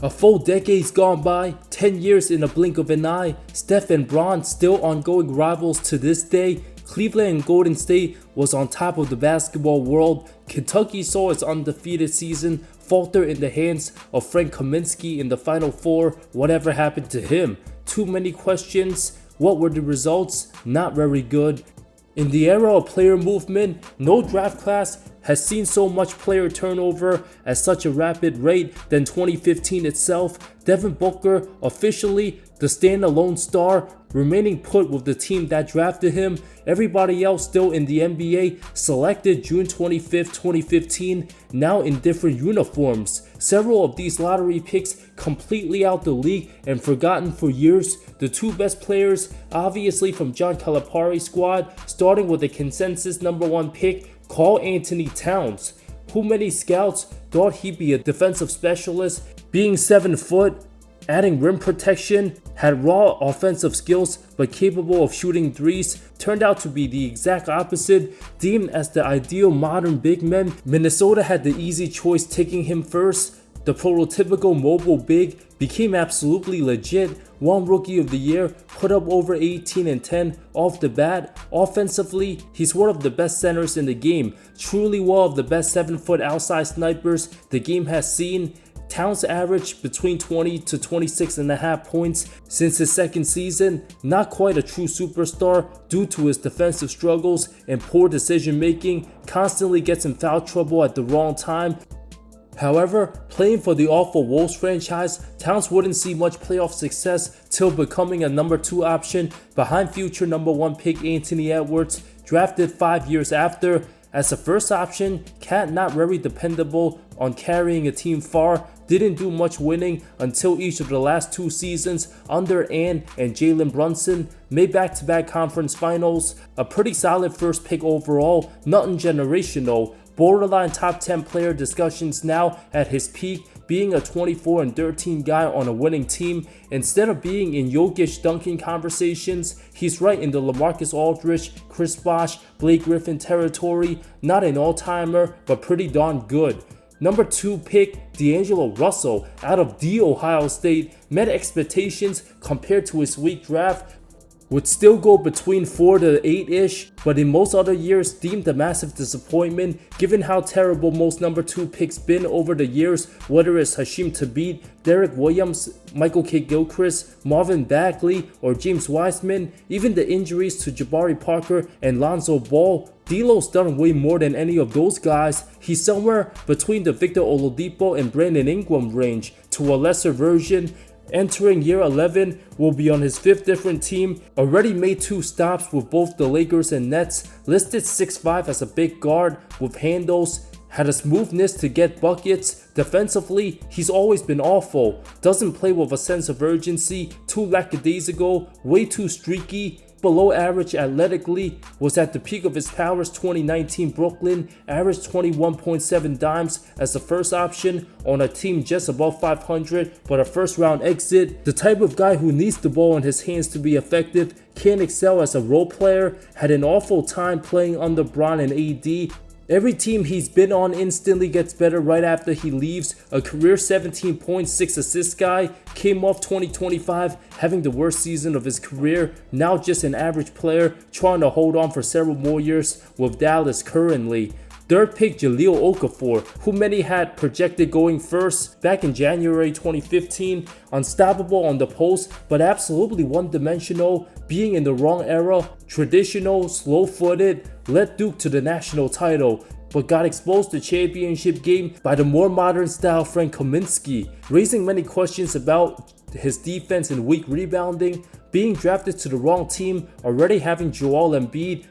A full decade's gone by, 10 years in a blink of an eye. Steph and Bron still ongoing rivals to this day. Cleveland and Golden State was on top of the basketball world. Kentucky saw its undefeated season falter in the hands of Frank Kaminsky in the Final Four. Whatever happened to him? Too many questions. What were the results? Not very good. In the era of player movement, no draft class has seen so much player turnover at such a rapid rate than 2015 itself. Devin Booker, officially the standalone star, remaining put with the team that drafted him. Everybody else still in the NBA, selected June 25th, 2015, now in different uniforms. Several of these lottery picks completely out the league and forgotten for years. The two best players, obviously from John Calipari's squad, starting with the consensus #1 pick, Karl-Anthony Towns, who many scouts thought he'd be a defensive specialist, being 7 foot, adding rim protection, had raw offensive skills but capable of shooting threes, turned out to be the exact opposite. Deemed as the ideal modern big man, Minnesota had the easy choice taking him first. The prototypical mobile big became absolutely legit, won Rookie of the Year, put up over 18 and 10 off the bat. Offensively, he's one of the best centers in the game, truly one of the best 7 foot outside snipers the game has seen. Towns averaged between 20 to 26.5 points since his second season. Not quite a true superstar due to his defensive struggles and poor decision making, constantly gets in foul trouble at the wrong time. However, playing for the awful Wolves franchise, Towns wouldn't see much playoff success till becoming a #2 option behind future #1 pick Anthony Edwards, drafted 5 years after. As a first option, Cat not very dependable on carrying a team far, didn't do much winning until each of the last 2 seasons under Ann and Jalen Brunson, made back-to-back conference finals. A pretty solid first pick overall, nothing generational. Borderline top 10 player discussions now at his peak, being a 24 and 13 guy on a winning team. Instead of being in Jokic dunking conversations, he's right in the LaMarcus Aldridge, Chris Bosh, Blake Griffin territory. Not an all-timer, but pretty darn good. #2 pick, D'Angelo Russell out of the Ohio State, met expectations compared to his weak draft. Would still go between 4 to 8-ish, but in most other years deemed a massive disappointment given how terrible most #2 picks been over the years, whether it's Hashim Thabit, Derek Williams, Michael Kidd-Gilchrist, Marvin Bagley, or James Wiseman. Even the injuries to Jabari Parker and Lonzo Ball. D'Lo's done way more than any of those guys. He's somewhere between the Victor Oladipo and Brandon Ingram range, to a lesser version. Entering year 11, will be on his 5th different team, already made 2 stops with both the Lakers and Nets, listed 6'5" as a big guard with handles, had a smoothness to get buckets. Defensively, he's always been awful, doesn't play with a sense of urgency, too lackadaisical, way too streaky. Below average athletically, was at the peak of his powers 2019 Brooklyn, averaged 21.7 dimes as the first option on a team just above 500 but a first round exit. The type of guy who needs the ball in his hands to be effective, can't excel as a role player, had an awful time playing under Bron and AD. Every team he's been on instantly gets better right after he leaves. A career 17.6 assist guy, came off 2025 having the worst season of his career, now just an average player trying to hold on for several more years with Dallas currently. 3rd pick, Jahlil Okafor, who many had projected going first back in January 2015. Unstoppable on the post, but absolutely one-dimensional, being in the wrong era. Traditional, slow-footed, led Duke to the national title, but got exposed to championship game by the more modern style Frank Kaminsky, raising many questions about his defense and weak rebounding. Being drafted to the wrong team, already having Joel Embiid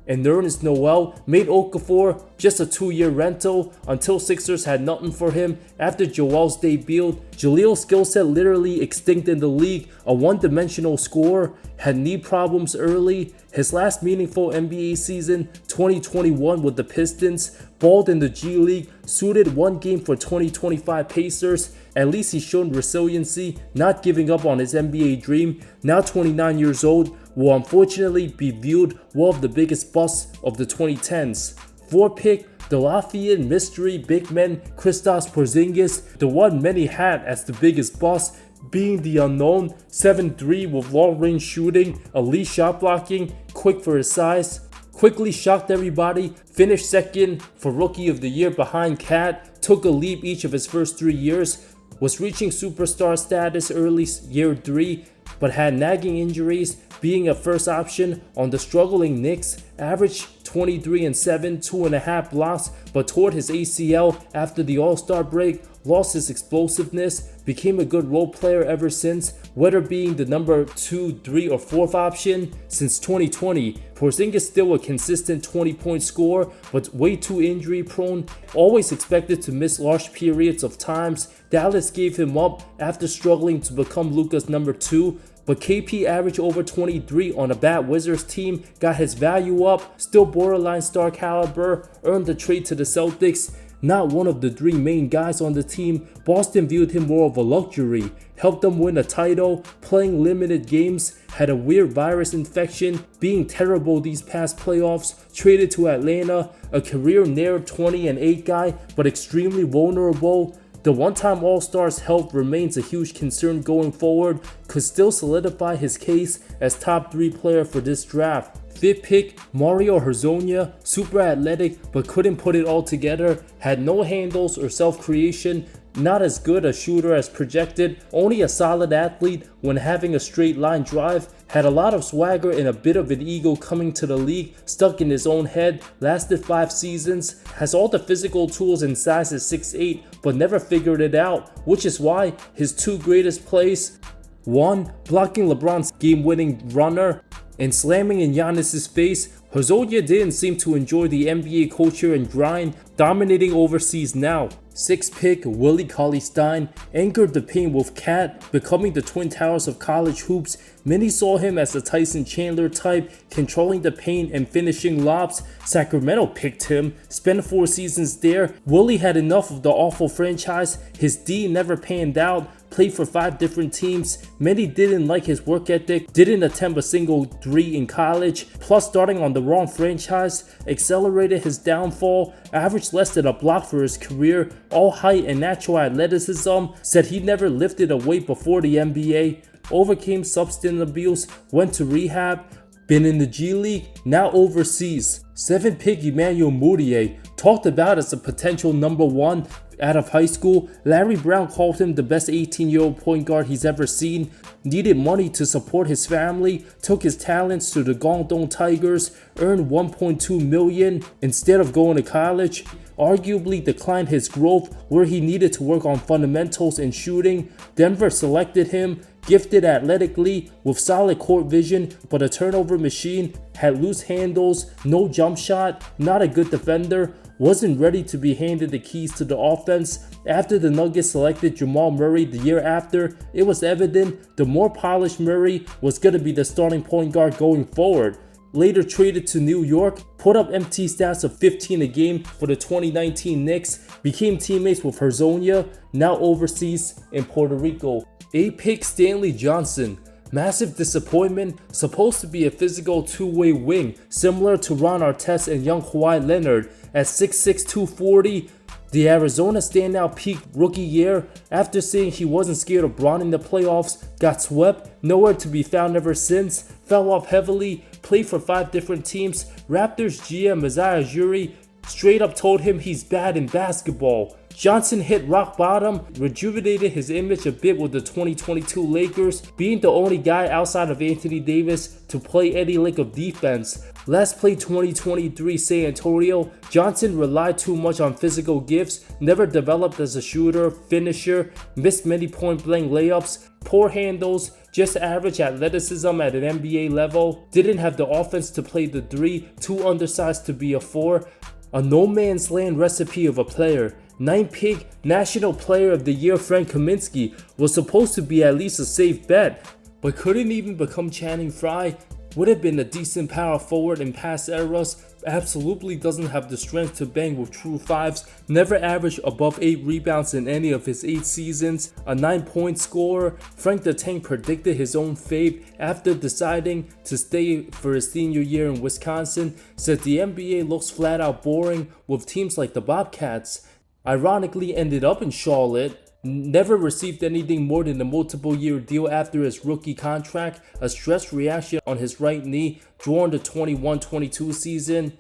and Nerlens Noel, made Okafor just a 2-year rental until Sixers had nothing for him after Joel's debut. Jahlil's skill set literally extinct in the league, a one-dimensional scorer, had knee problems early. His last meaningful NBA season, 2021 with the Pistons, balled in the G League, suited 1 game for 2025 Pacers. At least he's shown resiliency, not giving up on his NBA dream. Now 29 years old, will unfortunately be viewed one of the biggest busts of the 2010s. 4 pick, the Latvian mystery big man Kristaps Porzingis, the one many had as the biggest bust, being the unknown, 7'3" with long-range shooting, elite shot blocking, quick for his size. Quickly shocked everybody, finished second for Rookie of the Year behind Cat, took a leap each of his first 3 years, was reaching superstar status early year 3, but had nagging injuries, being a first option on the struggling Knicks, averaged 23-7, 2.5 blocks, but tore his ACL after the All-Star break, lost his explosiveness, became a good role player ever since, whether being the number 2, 3, or 4th option. Since 2020, Porzingis still a consistent 20-point scorer, but way too injury prone, always expected to miss large periods of times. Dallas gave him up after struggling to become Luka's number 2, but KP averaged over 23 on a bad Wizards team, got his value up, still borderline star caliber, earned the trade to the Celtics. Not one of the 3 main guys on the team, Boston viewed him more of a luxury, helped them win a title, playing limited games, had a weird virus infection, being terrible these past playoffs, traded to Atlanta, a career near 20-8 guy, but extremely vulnerable. The one-time All-Star's health remains a huge concern going forward, could still solidify his case as top 3 player for this draft. 5th pick, Mario Hezonja, super athletic but couldn't put it all together, had no handles or self-creation, not as good a shooter as projected, only a solid athlete when having a straight line drive, had a lot of swagger and a bit of an ego coming to the league, stuck in his own head, lasted 5 seasons, has all the physical tools and size at 6'8", but never figured it out, which is why his 2 greatest plays, 1. Blocking LeBron's game-winning runner and slamming in Giannis's face. Hezonja didn't seem to enjoy the NBA culture and grind, dominating overseas now. 6th pick, Willie Cauley-Stein, anchored the Payne with Cat, becoming the Twin Towers of college hoops. Many saw him as the Tyson Chandler type, controlling the paint and finishing lobs. Sacramento picked him, spent 4 seasons there. Willie had enough of the awful franchise, his D never panned out, played for 5 different teams. Many didn't like his work ethic, didn't attempt a single 3 in college, plus starting on the wrong franchise accelerated his downfall, averaged less than a block for his career, all height and natural athleticism, said he never lifted a weight before the NBA, overcame substance abuse, went to rehab, been in the G League, now overseas. 7th pick, Emmanuel Mudiay, talked about as a potential number 1 out of high school. Larry Brown called him the best 18-year-old point guard he's ever seen, needed money to support his family, took his talents to the Guangdong Tigers, earned $1.2 million instead of going to college, arguably declined his growth where he needed to work on fundamentals and shooting. Denver selected him, gifted athletically with solid court vision but a turnover machine, had loose handles, no jump shot, not a good defender, wasn't ready to be handed the keys to the offense. After the Nuggets selected Jamal Murray the year after, it was evident the more polished Murray was going to be the starting point guard going forward. Later traded to New York, put up empty stats of 15 a game for the 2019 Knicks, became teammates with Hezonja, now overseas in Puerto Rico. 8th pick, Stanley Johnson. Massive disappointment, supposed to be a physical 2-way wing, similar to Ron Artest and young Kawhi Leonard. At 6'6", 240, the Arizona standout peaked rookie year. After saying he wasn't scared of Bron in the playoffs, got swept, nowhere to be found ever since, fell off heavily, played for 5 different teams. Raptors GM Masai Ujiri straight up told him he's bad in basketball. Johnson hit rock bottom, rejuvenated his image a bit with the 2022 Lakers, being the only guy outside of Anthony Davis to play any lick of defense. Last played 2023 San Antonio, Johnson relied too much on physical gifts, never developed as a shooter, finisher, missed many point-blank layups, poor handles, just average athleticism at an NBA level, didn't have the offense to play the 3, too undersized to be a 4, a no man's land recipe of a player. 9th pick, National Player of the Year Frank Kaminsky was supposed to be at least a safe bet, but couldn't even become Channing Frye. Would have been a decent power forward in past eras, absolutely doesn't have the strength to bang with true fives, never averaged above 8 rebounds in any of his 8 seasons, a 9-point scorer. Frank the Tank predicted his own fate after deciding to stay for his senior year in Wisconsin, said the NBA looks flat out boring with teams like the Bobcats. Ironically ended up in Charlotte. Never received anything more than a multiple-year deal after his rookie contract, a stress reaction on his right knee during the 21-22 season.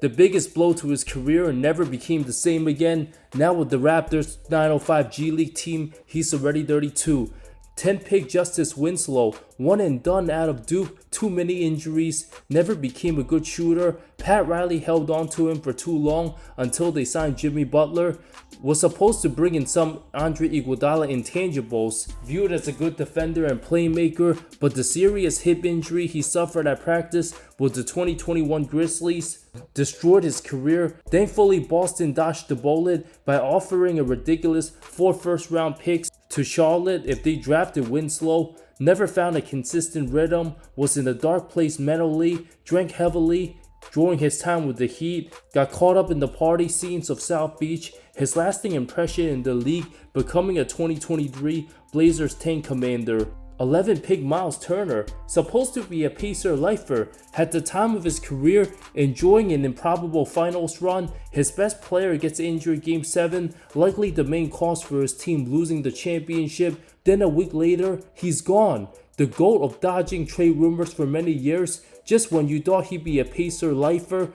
The biggest blow to his career and never became the same again. Now with the Raptors 905 G League team, he's already 32. 10-pick Justice Winslow, one and done out of Duke, too many injuries, never became a good shooter. Pat Riley held on to him for too long until they signed Jimmy Butler. Was supposed to bring in some Andre Iguodala intangibles, viewed as a good defender and playmaker, but the serious hip injury he suffered at practice with the 2021 Grizzlies destroyed his career. Thankfully, Boston dodged the bullet by offering a ridiculous 4 first-round picks to Charlotte if they drafted Winslow. Never found a consistent rhythm, was in a dark place mentally, drank heavily during his time with the Heat, got caught up in the party scenes of South Beach. His lasting impression in the league, becoming a 2023 Blazers tank commander. 11-pick Miles Turner, supposed to be a Pacer lifer, had the time of his career, enjoying an improbable finals run. His best player gets injured Game 7, likely the main cause for his team losing the championship. Then a week later, he's gone. The GOAT of dodging trade rumors for many years. Just when you thought he'd be a Pacer lifer,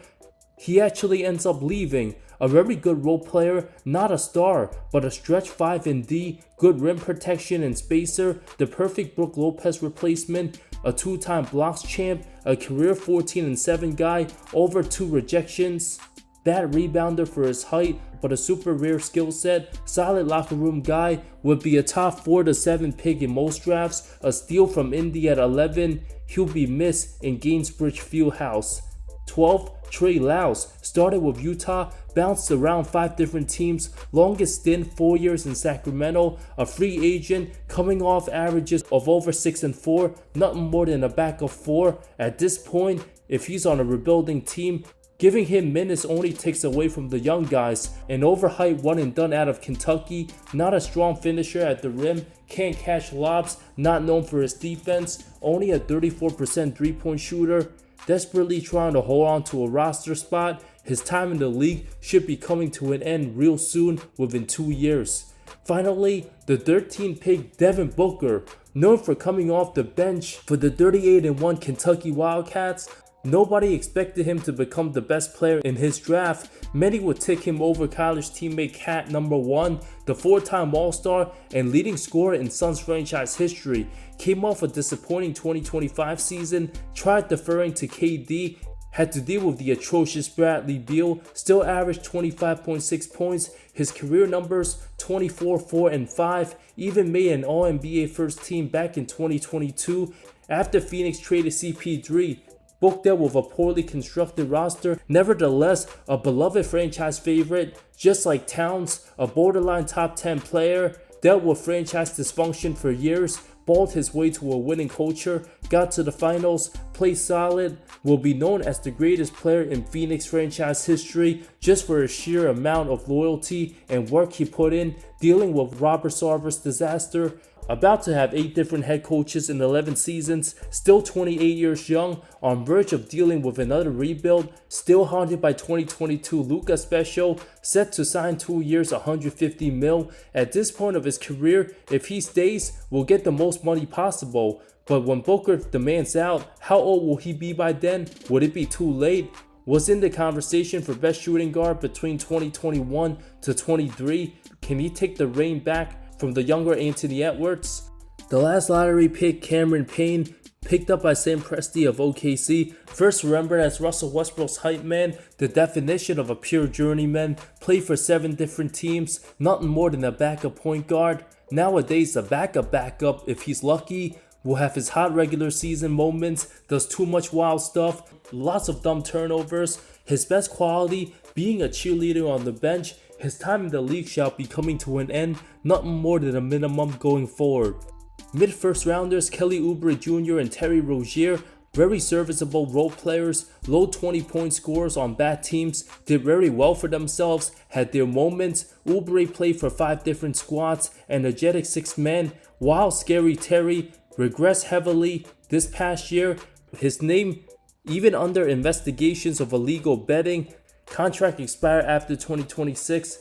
he actually ends up leaving. A very good role player, not a star, but a stretch 5 and D, good rim protection and spacer, the perfect Brook Lopez replacement, a 2-time blocks champ, a career 14-7 guy, over 2 rejections. Bad rebounder for his height, but a super rare skill set, solid locker room guy, would be a top 4 to 7 pick in most drafts, a steal from Indy at 11, he'll be missed in Gainsbridge Fieldhouse. 12. Trey Lyles, started with Utah, bounced around 5 different teams, longest stint 4 years in Sacramento, a free agent, coming off averages of over 6 and 4, nothing more than a backup 4. At this point, if he's on a rebuilding team, giving him minutes only takes away from the young guys. An overhyped one and done out of Kentucky, not a strong finisher at the rim, can't catch lobs, not known for his defense, only a 34% 3-point shooter. Desperately trying to hold on to a roster spot, his time in the league should be coming to an end real soon, within 2 years. Finally, the 13th pick Devin Booker, known for coming off the bench for the 38-1 Kentucky Wildcats. Nobody expected him to become the best player in his draft. Many would take him over college teammate Cat number 1, the 4-time All-Star and leading scorer in Suns franchise history. Came off a disappointing 2025 season, tried deferring to KD, had to deal with the atrocious Bradley Beal, still averaged 25.6 points. His career numbers 24, 4, and 5, even made an All-NBA first team back in 2022 after Phoenix traded CP3. Book dealt with a poorly constructed roster, nevertheless a beloved franchise favorite, just like Towns, a borderline top 10 player, dealt with franchise dysfunction for years, balled his way to a winning culture, got to the finals, played solid, will be known as the greatest player in Phoenix franchise history just for his sheer amount of loyalty and work he put in dealing with Robert Sarver's disaster. About to have 8 different head coaches in 11 seasons, still 28 years young, on verge of dealing with another rebuild, still haunted by 2022 Luka special, set to sign 2 years $150 million. At this point of his career, if he stays, will get the most money possible. But when Booker demands out, how old will he be by then? Would it be too late? Was in the conversation for best shooting guard between 2021 to 23. Can he take the reign back from the younger Anthony Edwards? The last lottery pick, Cameron Payne, picked up by Sam Presti of OKC, first remembered as Russell Westbrook's hype man, the definition of a pure journeyman, played for 7 different teams, nothing more than a backup point guard. Nowadays, a backup, if he's lucky, will have his hot regular season moments, does too much wild stuff, lots of dumb turnovers. His best quality, being a cheerleader on the bench. His time in the league shall be coming to an end, nothing more than a minimum going forward. Mid-first rounders Kelly Oubre Jr. and Terry Rozier, very serviceable role players, low 20-point scores on bad teams, did very well for themselves, had their moments. Oubre played for 5 different squads, energetic 6-man, while Scary Terry regressed heavily this past year. His name, even under investigations of illegal betting, contract expire after 2026,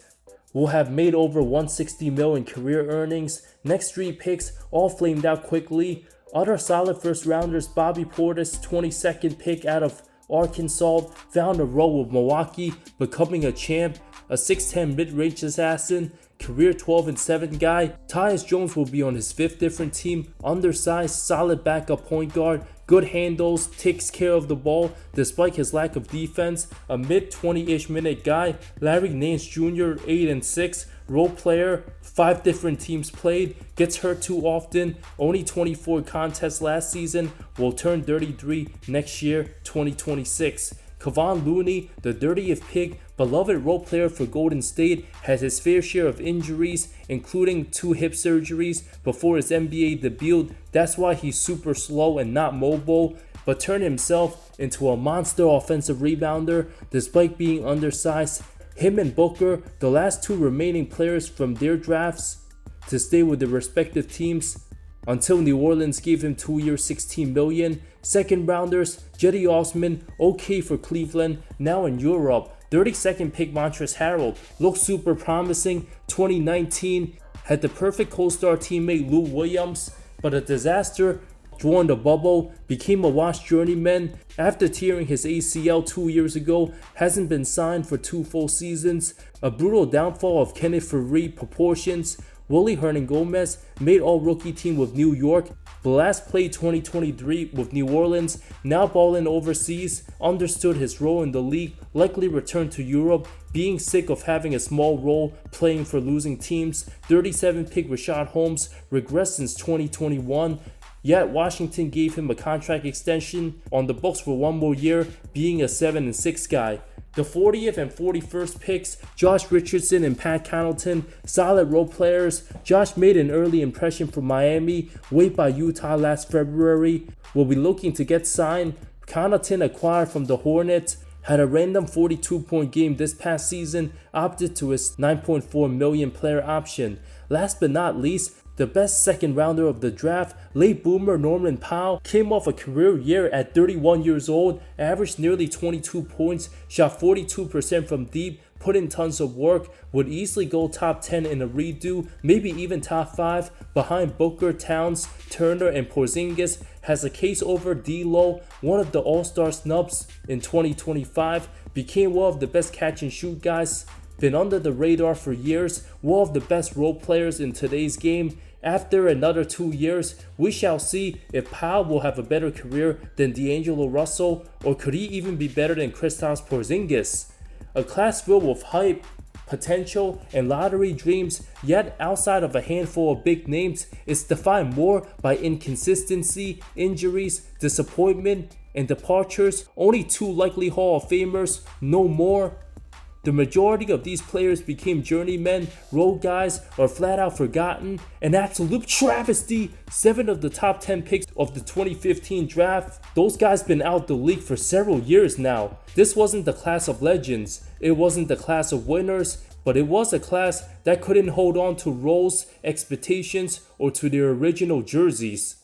will have made over $160 million in career earnings. Next 3 picks all flamed out quickly. Other solid first rounders: Bobby Portis, 22nd pick out of Arkansas, found a role with Milwaukee, becoming a champ. A 6'10 mid-range assassin, career 12-7 guy. Tyus Jones will be on his 5th different team. Undersized, solid backup point guard, good handles, takes care of the ball despite his lack of defense. A mid 20-ish minute guy. Larry Nance Jr., 8-6, role player, 5 different teams played, gets hurt too often, only 24 contests last season, will turn 33 next year, 2026. Kevon Looney, the 30th pick, beloved role player for Golden State, has his fair share of injuries, including 2 hip surgeries before his NBA debut. That's why he's super slow and not mobile, but turned himself into a monster offensive rebounder despite being undersized. Him and Booker, the last 2 remaining players from their drafts to stay with their respective teams until New Orleans gave him 2 years, $16 million. Second rounders: Jetty Osman, okay for Cleveland, now in Europe. 32nd pick Montrezl Harrell, looks super promising. 2019, had the perfect co-star teammate Lou Williams, but a disaster during the bubble, became a washed journeyman. After tearing his ACL 2 years ago, hasn't been signed for 2 full seasons. A brutal downfall of Kenneth Faried proportions. Willie Hernangomez made all-rookie team with New York, but last played 2023 with New Orleans, now balling overseas, understood his role in the league, likely returned to Europe, being sick of having a small role playing for losing teams. 37 pick Rashad Holmes, regressed since 2021, yet Washington gave him a contract extension on the books for 1 more year, being a 7-6 guy. The 40th and 41st picks, Josh Richardson and Pat Connaughton, solid role players. Josh made an early impression for Miami, waived by Utah last February, will be looking to get signed. Connaughton, acquired from the Hornets, had a random 42-point game this past season, opted to his $9.4 million player option. Last but not least, the best second rounder of the draft, late boomer Norman Powell, came off a career year at 31 years old, averaged nearly 22 points, shot 42% from deep, put in tons of work, would easily go top 10 in a redo, maybe even top 5, behind Booker, Towns, Turner, and Porzingis. Has a case over D'Lo, one of the all-star snubs in 2025, became one of the best catch and shoot guys, been under the radar for years, one of the best role players in today's game. After another 2 years, we shall see if Powell will have a better career than D'Angelo Russell, or could he even be better than Kristaps Porzingis. A class filled with hype, potential, and lottery dreams, yet outside of a handful of big names, it's defined more by inconsistency, injuries, disappointment, and departures. Only 2 likely Hall of Famers, no more. The majority of these players became journeymen, role guys, or flat out forgotten. An absolute travesty. 7 of the top 10 picks of the 2015 draft, those guys been out the league for several years now. This wasn't the class of legends, it wasn't the class of winners, but it was a class that couldn't hold on to roles, expectations, or to their original jerseys.